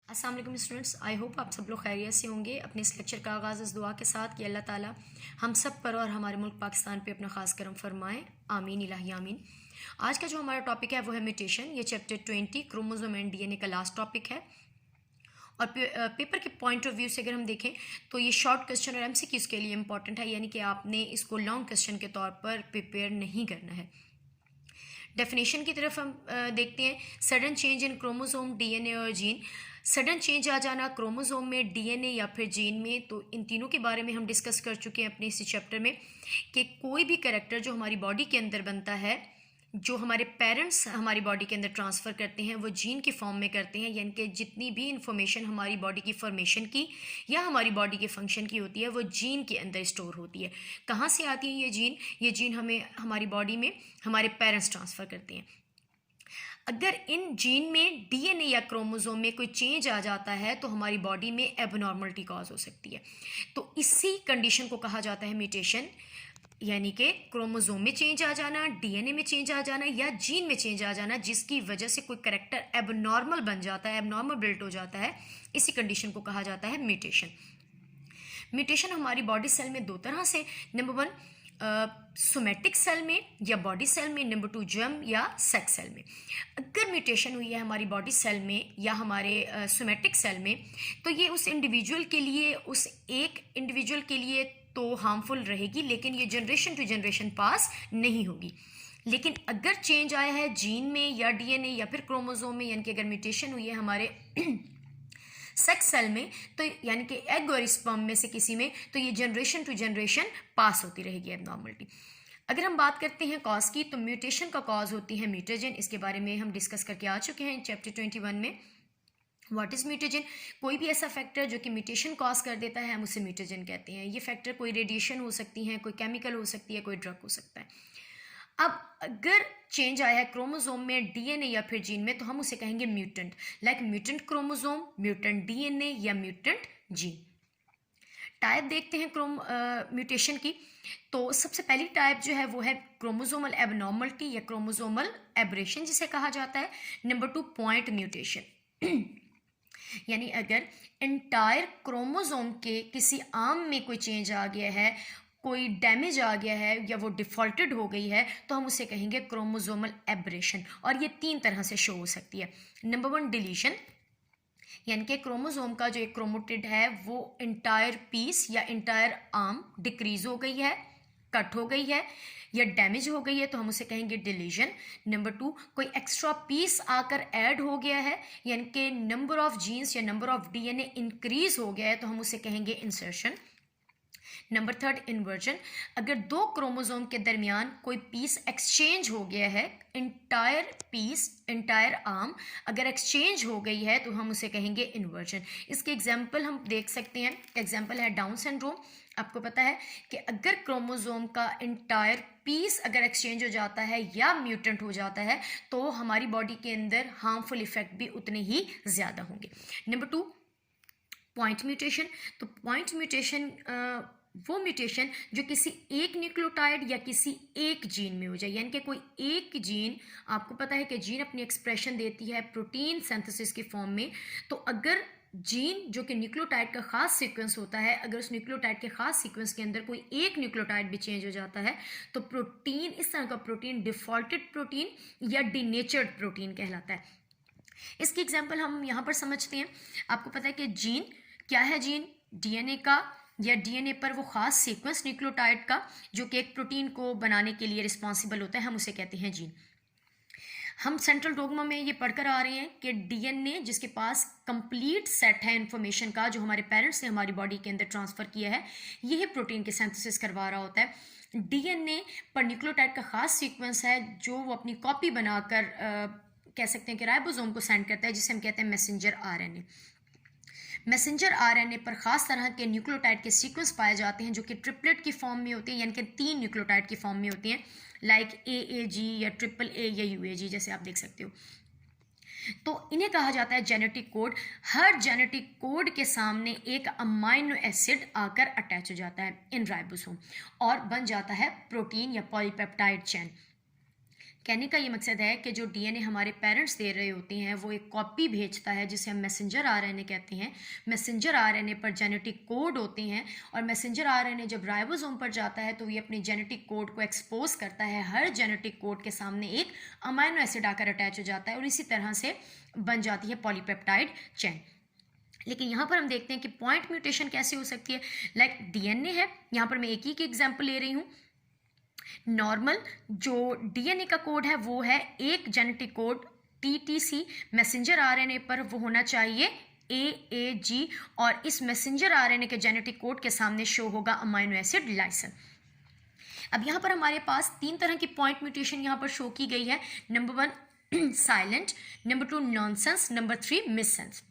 अस्सलाम वालेकुम students, I hope आप सब लोग खैरियत से होंगे। अपने इस लेक्चर का आगाज़ इस दुआ के साथ कि अल्लाह ताला हम सब पर और हमारे मुल्क पाकिस्तान पे अपना ख़ास करम फरमाएं, आमीन इलाही आमीन। आज का जो हमारा टॉपिक है वो है म्यूटेशन। ये चैप्टर 20 क्रोमोसोम एंड डीएनए का लास्ट टॉपिक है। और पेपर के पॉइंट ऑफ व्यू से अगर हम देखें तो ये शॉर्ट क्वेश्चन और एमसीक्यूज़ के लिए इंपॉर्टेंट है, यानी कि आपने इसको लॉन्ग क्वेश्चन के तौर पर प्रिपेयर नहीं करना है। डेफिनेशन की तरफ हम देखते हैं। Sudden change in chromosome, DNA और जीन। सडन चेंज आ जाना क्रोमोसोम में, डीएनए या फिर जीन में, तो इन तीनों के बारे में हम डिस्कस कर चुके हैं अपने इसी चैप्टर में कि कोई भी कैरेक्टर जो हमारी बॉडी के अंदर बनता है, जो हमारे पेरेंट्स हमारी बॉडी के अंदर ट्रांसफ़र करते हैं, वो जीन की फॉर्म में करते हैं। यानी कि जितनी भी इंफॉर्मेशन हमारी बॉडी की फॉर्मेशन की या हमारी बॉडी के फंक्शन की होती है वो जीन के अंदर स्टोर होती है। कहाँ से आती है ये जीन हमें हमारी बॉडी में हमारे पेरेंट्स ट्रांसफ़र करते हैं। अगर इन जीन में, डीएनए या क्रोमोसोम में कोई चेंज आ जाता है तो हमारी बॉडी में एबनॉर्मलिटी कॉज हो सकती है। तो इसी कंडीशन को कहा जाता है म्यूटेशन, यानी कि क्रोमोसोम में चेंज आ जाना, डीएनए में चेंज आ जाना या जीन में चेंज आ जाना, जिसकी वजह से कोई कैरेक्टर एबनॉर्मल बन जाता है, एबनॉर्मल बिल्ट हो जाता है। इसी कंडीशन को कहा जाता है म्यूटेशन। म्यूटेशन हमारी बॉडी सेल में दो तरह से, नंबर वन सोमेटिक सेल में या बॉडी सेल में, नंबर टू जर्म या सेक्स सेल में। अगर म्यूटेशन हुई है हमारी बॉडी सेल में या हमारे सोमेटिक सेल में, तो ये उस इंडिविजुअल के लिए, उस एक इंडिविजुअल के लिए तो हार्मफुल रहेगी, लेकिन ये जनरेशन टू जनरेशन पास नहीं होगी। लेकिन अगर चेंज आया है जीन में या डीएनए या फिर क्रोमोसोम में, यानी कि अगर म्यूटेशन हुई है हमारे सेक्स सेल में, तो यानी कि एग और स्पर्म में से किसी में, तो ये जनरेशन टू जनरेशन पास होती रहेगी एबनॉर्मलिटी। अगर हम बात करते हैं कॉज की, तो म्यूटेशन का कॉज होती है म्यूटेजन। इसके बारे में हम डिस्कस करके आ चुके हैं चैप्टर 21 में। What is mutation? कोई भी ऐसा फैक्टर जो कि म्यूटेशन कॉज कर देता है, हम उसे म्यूटेजन कहते हैं। ये फैक्टर कोई रेडिएशन हो सकती है, कोई केमिकल हो सकती है, कोई ड्रग हो सकता है। अब अगर चेंज आया है क्रोमोसोम में, डीएनए या फिर जीन में, तो हम उसे कहेंगे mutant. Like mutant chromosome, mutant DNA या म्यूटेंट जीन। टाइप देखते हैं म्यूटेशन की। तो सबसे पहली टाइप जो है वो है क्रोमोसोमल एबनॉर्मलिटी या क्रोमोसोमल एब्रेशन जिसे कहा जाता है। नंबर टू पॉइंट म्यूटेशन यानी अगर एंटायर क्रोमोसोम के किसी आर्म में कोई चेंज आ गया है, कोई डैमेज आ गया है या वो डिफॉल्टेड हो गई है, तो हम उसे कहेंगे क्रोमोसोमल एब्रेशन। और ये तीन तरह से शो हो सकती है। नंबर वन डिलीशन, यानी कि क्रोमोसोम का जो एक क्रोमोटिड है वो इंटायर पीस या इंटायर आर्म डिक्रीज हो गई है, कट हो गई है या डैमेज हो गई है, तो हम उसे कहेंगे डिलीशन। नंबर टू, कोई एक्स्ट्रा पीस आकर ऐड हो गया है, यानी कि नंबर ऑफ जीन्स या नंबर ऑफ डीएनए इंक्रीज हो गया है, तो हम उसे कहेंगे इंसर्शन। नंबर थर्ड, इन्वर्जन, अगर दो क्रोमोसोम के दरमियान कोई पीस एक्सचेंज हो गया है, इंटायर पीस, इंटायर आर्म अगर एक्सचेंज हो गई है, तो हम उसे कहेंगे इन्वर्जन। इसके एग्जाम्पल हम देख सकते हैं। एग्जाम्पल है डाउन सिंड्रोम। आपको पता है कि अगर क्रोमोसोम का इंटायर पीस अगर एक्सचेंज हो जाता है या म्यूटेंट हो जाता है, तो हमारी बॉडी के अंदर हार्मफुल इफेक्ट भी उतने ही ज़्यादा होंगे। Number two, point mutation. तो पॉइंट म्यूटेशन वो म्यूटेशन जो किसी एक न्यूक्लियोटाइड या किसी एक जीन में हो जाए, यानी कि कोई एक जीन, आपको पता है कि जीन अपनी एक्सप्रेशन देती है प्रोटीन सिंथेसिस की फॉर्म में। तो अगर जीन जो कि न्यूक्लियोटाइड का खास सीक्वेंस होता है, अगर उस न्यूक्लियोटाइड के खास सीक्वेंस के अंदर कोई एक न्यूक्लियोटाइड भी चेंज हो जाता है, तो प्रोटीन, इस तरह का प्रोटीन डिफॉल्टेड प्रोटीन या डिनेचर्ड प्रोटीन कहलाता है। इसकी एग्जाम्पल हम यहाँ पर समझते हैं। आपको पता है कि जीन क्या है? जीन डीएनए का या डीएनए पर वो खास सीक्वेंस न्यूक्लियोटाइड का जो कि एक प्रोटीन को बनाने के लिए रिस्पॉन्सिबल होता है, हम उसे कहते हैं जीन। हम सेंट्रल डोगमा में ये पढ़कर आ रहे हैं कि डीएनए जिसके पास कंप्लीट सेट है इंफॉर्मेशन का, जो हमारे पेरेंट्स ने हमारी बॉडी के अंदर ट्रांसफ़र किया है, यही प्रोटीन के सिंथेसिस करवा रहा होता है। डीएनए पर न्यूक्लियोटाइड का खास सीक्वेंस है जो वो अपनी कॉपी बनाकर कह सकते हैं कि राइबोसोम को सेंड करता है, जिसे हम कहते हैं मैसेंजर आरएनए। मैसेंजर आरएनए पर खास तरह के न्यूक्लियोटाइड के सीक्वेंस पाए जाते हैं जो कि ट्रिपलेट की फॉर्म में होते हैं, यानी कि 3 न्यूक्लियोटाइड की फॉर्म में होती हैं, लाइक AAG या AAA या UAG, जैसे आप देख सकते हो। तो इन्हें कहा जाता है जेनेटिक कोड। हर जेनेटिक कोड के सामने एक अमाइनो एसिड आकर अटैच हो जाता है इन राइबोसोम और बन जाता है प्रोटीन या पॉलीपेप्टाइड चेन। कहने का ये मकसद है कि जो डीएनए हमारे पेरेंट्स दे रहे होते हैं वो एक कॉपी भेजता है जिसे हम मैसेंजर आरएनए कहते हैं। मैसेंजर आरएनए पर जेनेटिक कोड होते हैं और मैसेंजर आरएनए जब राइबोसोम पर जाता है तो ये अपने जेनेटिक कोड को एक्सपोज करता है। हर जेनेटिक कोड के सामने एक अमाइनो एसिड आकर अटैच हो जाता है और इसी तरह से बन जाती है पॉलीपेप्टाइड चेन। लेकिन यहाँ पर हम देखते हैं कि पॉइंट म्यूटेशन कैसे हो सकती है। लाइक डीएनए है, यहाँ पर मैं एक ही की एग्जाम्पल ले रही हूँ। नॉर्मल जो डीएनए का कोड है वो है एक genetic code TTC, messenger RNA पर वो होना चाहिए AAG और इस मैसेंजर आरएनए के जेनेटिक कोड के सामने शो होगा अमाइनो एसिड लाइसिन। अब यहाँ पर हमारे पास 3 तरह की पॉइंट म्यूटेशन यहाँ पर शो की गई है। Number 1 silent, number 2 nonsense, number 3 missense.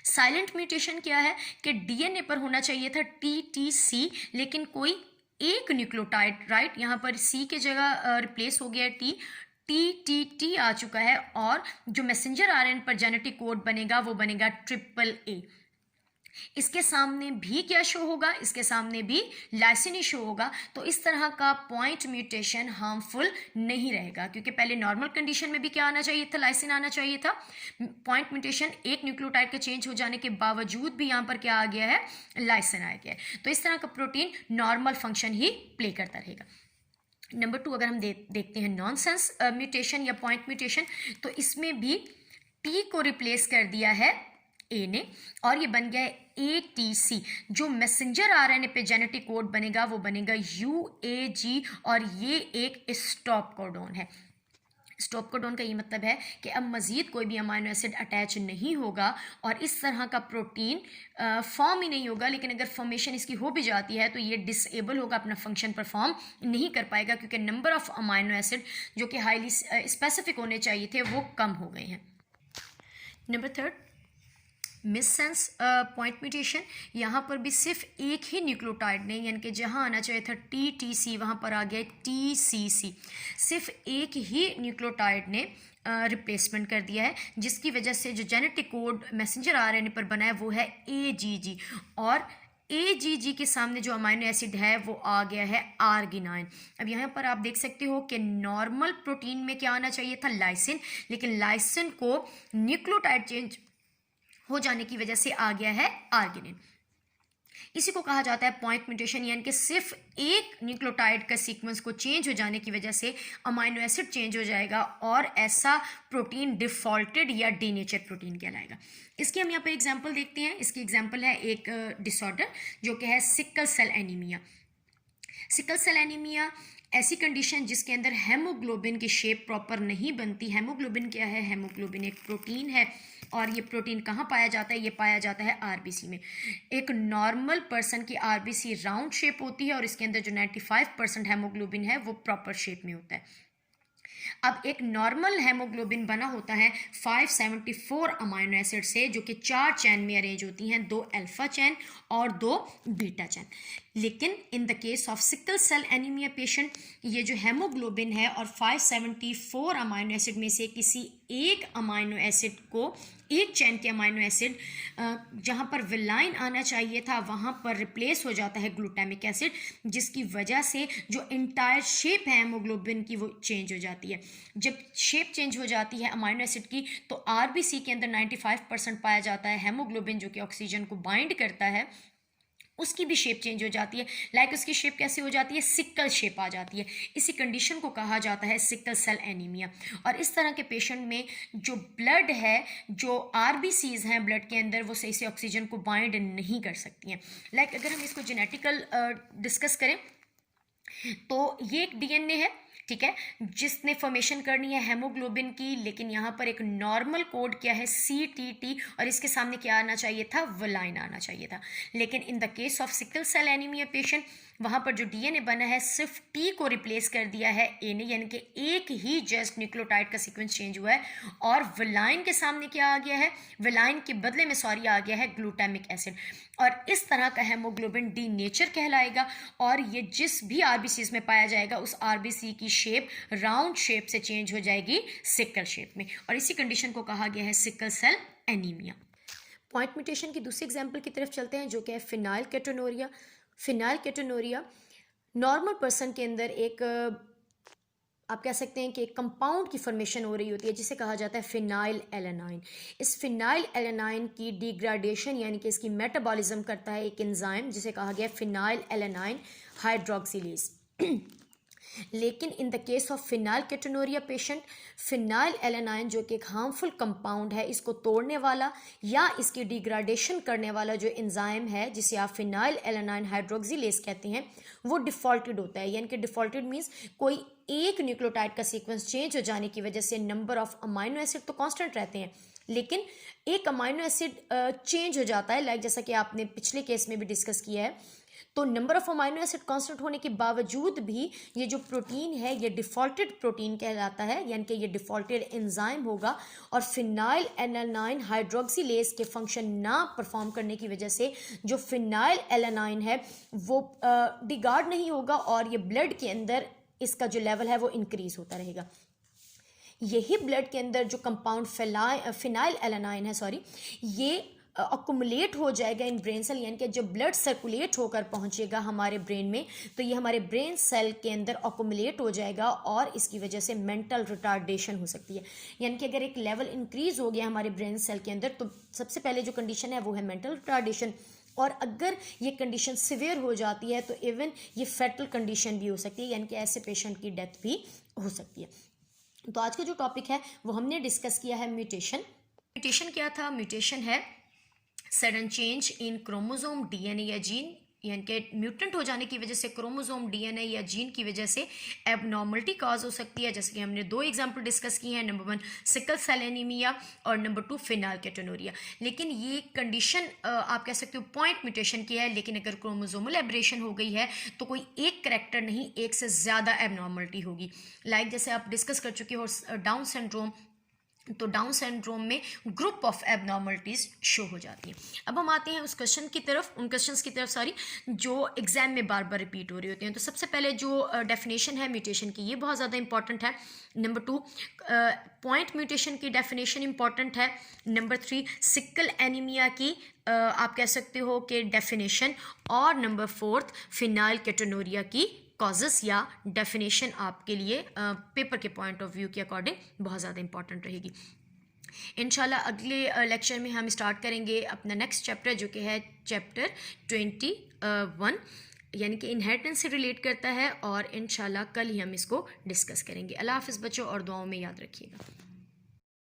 Silent mutation क्या है कि डीएनए पर होना चाहिए था TTC लेकिन कोई एक न्यूक्लियोटाइड, राइट, यहाँ पर C के जगह रिप्लेस हो गया है TTT आ चुका है और जो मैसेंजर आरएनए पर जेनेटिक कोड बनेगा वो बनेगा AAA। इसके सामने भी क्या शो होगा, इसके सामने भी लाइसिन ही शो होगा। तो इस तरह का पॉइंट म्यूटेशन हार्मफुल नहीं रहेगा क्योंकि पहले नॉर्मल कंडीशन में भी क्या आना चाहिए था, लाइसिन आना चाहिए था। पॉइंट म्यूटेशन एक न्यूक्लियोटाइड के चेंज हो जाने के बावजूद भी यहाँ पर क्या आ गया है, लाइसिन आ गया है। तो इस तरह का प्रोटीन नॉर्मल फंक्शन ही प्ले करता रहेगा। नंबर 2 अगर हम देखते हैं नॉनसेंस म्यूटेशन या पॉइंट म्यूटेशन, तो इसमें भी T को रिप्लेस कर दिया है A ने और ये बन गया है ATC। जो मैसेंजर आरएनए पे जेनेटिक कोड बनेगा वो बनेगा UAG और ये एक स्टॉप कोडॉन है। स्टॉप कोडॉन का ये मतलब है कि अब मज़ीद कोई भी अमाइनो एसिड अटैच नहीं होगा और इस तरह का प्रोटीन फॉर्म ही नहीं होगा। लेकिन अगर फॉर्मेशन इसकी हो भी जाती है तो ये डिसेबल होगा, अपना फंक्शन परफॉर्म नहीं कर पाएगा क्योंकि नंबर ऑफ अमाइनो एसिड जो कि हाईली स्पेसिफिक होने चाहिए थे वो कम हो गए हैं। नंबर 3 मिससेंस पॉइंट म्यूटेशन, यहाँ पर भी सिर्फ एक ही न्यूक्लियोटाइड ने, यानी कि जहाँ आना चाहिए था TTC वहाँ पर आ गया TCC। सिर्फ एक ही न्यूक्लियोटाइड ने रिप्लेसमेंट कर दिया है जिसकी वजह से जो जेनेटिक कोड मैसेंजर आरएनए पर बना है वो है AGG और AGG के सामने जो अमाइनो एसिड है वो आ गया है आर्गिनाइन। अब यहाँ पर आप देख सकते हो कि नॉर्मल प्रोटीन में क्या आना चाहिए था, लाइसिन, लेकिन लाइसिन को न्यूक्लियोटाइड चेंज हो जाने की वजह से आ गया है आर्गिनिन। इसी को कहा जाता है पॉइंट म्यूटेशन, यानी कि सिर्फ एक न्यूक्लियोटाइड का सीक्वेंस को चेंज हो जाने की वजह से अमाइनो एसिड चेंज हो जाएगा और ऐसा प्रोटीन डिफॉल्टेड या डीनेचर प्रोटीन कहलाएगा। इसकी हम यहाँ पे एग्जांपल देखते हैं। इसकी एग्जांपल है एक डिसऑर्डर जो कि है sickle cell anaemia. Sickle cell anaemia ऐसी कंडीशन जिसके अंदर हेमोग्लोबिन की शेप प्रॉपर नहीं बनती। हेमोग्लोबिन क्या है, हेमोग्लोबिन एक प्रोटीन है और ये प्रोटीन कहाँ पाया जाता है, ये पाया जाता है आरबीसी में। एक नॉर्मल पर्सन की आरबीसी राउंड शेप होती है और इसके अंदर जो 95% हेमोग्लोबिन है वो प्रॉपर शेप में होता है। अब एक नॉर्मल हेमोग्लोबिन बना होता है 574 अमाइनो एसिड से जो कि 4 चैन में अरेंज होती हैं, 2 अल्फा चैन और 2 बीटा चैन। लेकिन in the case of sickle cell anaemia patient ये जो हेमोग्लोबिन है और 574 अमाइनो एसिड में से किसी एक अमाइनो एसिड को, एक चैन के अमाइनो एसिड जहाँ पर विलाइन आना चाहिए था वहाँ पर रिप्लेस हो जाता है ग्लूटामिक एसिड, जिसकी वजह से जो इंटायर शेप है हेमोग्लोबिन की वो चेंज हो जाती है। जब शेप चेंज हो जाती है अमाइनो एसिड की तो आरबीसी के अंदर 95% पाया जाता है हेमोग्लोबिन जो कि ऑक्सीजन को बाइंड करता है, उसकी भी शेप चेंज हो जाती है। लाइक उसकी शेप कैसे हो जाती है, सिकल शेप आ जाती है। इसी कंडीशन को कहा जाता है सिकल सेल एनीमिया। और इस तरह के पेशेंट में जो ब्लड है, जो आरबीसीज हैं ब्लड के अंदर, वो सही से ऑक्सीजन को बाइंड नहीं कर सकती हैं। लाइक अगर हम इसको जेनेटिकल डिस्कस करें तो ये एक डीएनए है, ठीक है, जिसने फॉर्मेशन करनी है हेमोग्लोबिन की, लेकिन यहाँ पर एक नॉर्मल कोड क्या है CTT और इसके सामने क्या आना चाहिए था, वलाइन आना चाहिए था। लेकिन in the case of sickle cell anaemia patient वहाँ पर जो डीएनए बना है सिर्फ T को रिप्लेस कर दिया है A ने, यानी कि एक ही जस्ट न्यूक्लियोटाइड का सीक्वेंस चेंज हुआ है और विलाइन के सामने क्या आ गया है, विलाइन के बदले में आ गया है ग्लूटामिक एसिड। और इस तरह का हेमोग्लोबिन डी नेचर कहलाएगा और ये जिस भी आरबीसी में पाया जाएगा उस आरबीसी की शेप राउंड शेप से चेंज हो जाएगी सिकल शेप में, और इसी कंडीशन को कहा गया है sickle cell anaemia. Point mutation की दूसरी एग्जाम्पल की तरफ चलते हैं जो कि है फिनाइल केटोनूरिया। फिनाइल केटोनूरिया नॉर्मल पर्सन के अंदर एक आप कह सकते हैं कि एक कंपाउंड की फॉर्मेशन हो रही होती है जिसे कहा जाता है फिनाइल एलानाइन। इस फिनाइल एलानाइन की डिग्रेडेशन यानी कि इसकी मेटाबॉलिज्म करता है एक एंजाइम जिसे कहा गया फिनाइल एलानाइन हाइड्रोक्सिलेज। लेकिन in the case of phenylketonuria patient, phenylalanine जो कि एक हार्मफुल कंपाउंड है, इसको तोड़ने वाला या इसकी डिग्रेडेशन करने वाला जो एंजाइम है जिसे आप फिनाइल एलानाइन हाइड्रोक्सिलेज कहते हैं, वो डिफॉल्टेड होता है। यानी कि डिफॉल्टेड मीन्स कोई एक न्यूक्लियोटाइड का सीक्वेंस चेंज हो जाने की वजह से नंबर ऑफ अमाइनो एसिड तो कांस्टेंट रहते हैं, लेकिन एक अमाइनो एसिड चेंज हो जाता है, लाइक जैसा कि आपने पिछले केस में भी डिस्कस किया है। तो number of amino acid constant होने के बावजूद भी ये जो प्रोटीन है ये डिफॉल्टेड प्रोटीन कहलाता है, यानी कि ये डिफॉल्टेड एंजाइम होगा। और फिनाइल एलानाइन हाइड्रोक्सिलेज के फंक्शन ना परफॉर्म करने की वजह से जो फिनाइल एलानाइन है वो डिगार्ड नहीं होगा और ये ब्लड के अंदर इसका जो लेवल है वो इंक्रीज होता रहेगा। यही ब्लड के अंदर जो कंपाउंड फिनाइल एलानाइन है ये अकुमुलेट हो जाएगा इन ब्रेन सेल, यानी कि जब ब्लड सर्कुलेट होकर पहुंचेगा हमारे ब्रेन में तो ये हमारे ब्रेन सेल के अंदर अकुमुलेट हो जाएगा और इसकी वजह से मेंटल रिटार्डेशन हो सकती है। यानी कि अगर एक लेवल इंक्रीज हो गया हमारे ब्रेन सेल के अंदर तो सबसे पहले जो कंडीशन है वो है मेंटल रिटार्डेशन, और अगर ये कंडीशन सिवियर हो जाती है तो इवन ये फेटल कंडीशन भी हो सकती है, यानी कि ऐसे पेशेंट की डेथ भी हो सकती है। तो आज का जो टॉपिक है वो हमने डिस्कस किया है म्यूटेशन। म्यूटेशन क्या था? म्यूटेशन है sudden change in chromosome DNA या जीन, यानी कि म्यूटेंट हो जाने की वजह से क्रोमोसोम डीएनए या जीन की वजह से एबनॉर्मलिटी कॉज हो सकती है। जैसे कि हमने 2 एग्जांपल डिस्कस किए हैं, नंबर 1 सिकल सेल एनीमिया और नंबर 2 फिनाइल केटोनूरिया। लेकिन ये कंडीशन आप कह सकते हो पॉइंट म्यूटेशन की है, लेकिन अगर क्रोमोसोमल एब्रेशन हो गई है तो कोई एक करैक्टर नहीं, एक से ज़्यादा एबनॉर्मलिटी होगी। लाइक जैसे आप डिस्कस कर चुके हो डाउन सिंड्रोम, तो डाउन सिंड्रोम में ग्रुप ऑफ एबनॉर्मलिटीज शो हो जाती हैं। अब हम आते हैं उन क्वेश्चंस की तरफ जो एग्जाम में बार बार रिपीट हो रही होती हैं। तो सबसे पहले जो डेफिनेशन है म्यूटेशन की ये बहुत ज़्यादा इंपॉर्टेंट है। नंबर 2 पॉइंट म्यूटेशन की डेफिनेशन इंपॉर्टेंट है। नंबर 3 सिकल एनीमिया की आप कह सकते हो कि डेफिनेशन, और नंबर 4 फिनाइल केटोनूरिया की कॉजेस या डेफिनेशन आपके लिए पेपर के पॉइंट ऑफ व्यू के अकॉर्डिंग बहुत ज़्यादा इंपॉर्टेंट रहेगी। इंशाल्लाह अगले लेक्चर में हम स्टार्ट करेंगे अपना नेक्स्ट चैप्टर जो कि है चैप्टर 21, यानी कि इनहेरिटेंस से रिलेट करता है, और इंशाल्लाह कल ही हम इसको डिस्कस करेंगे। अल्लाह हाफ़िज़ बच्चों, और दुआओं में याद रखिएगा।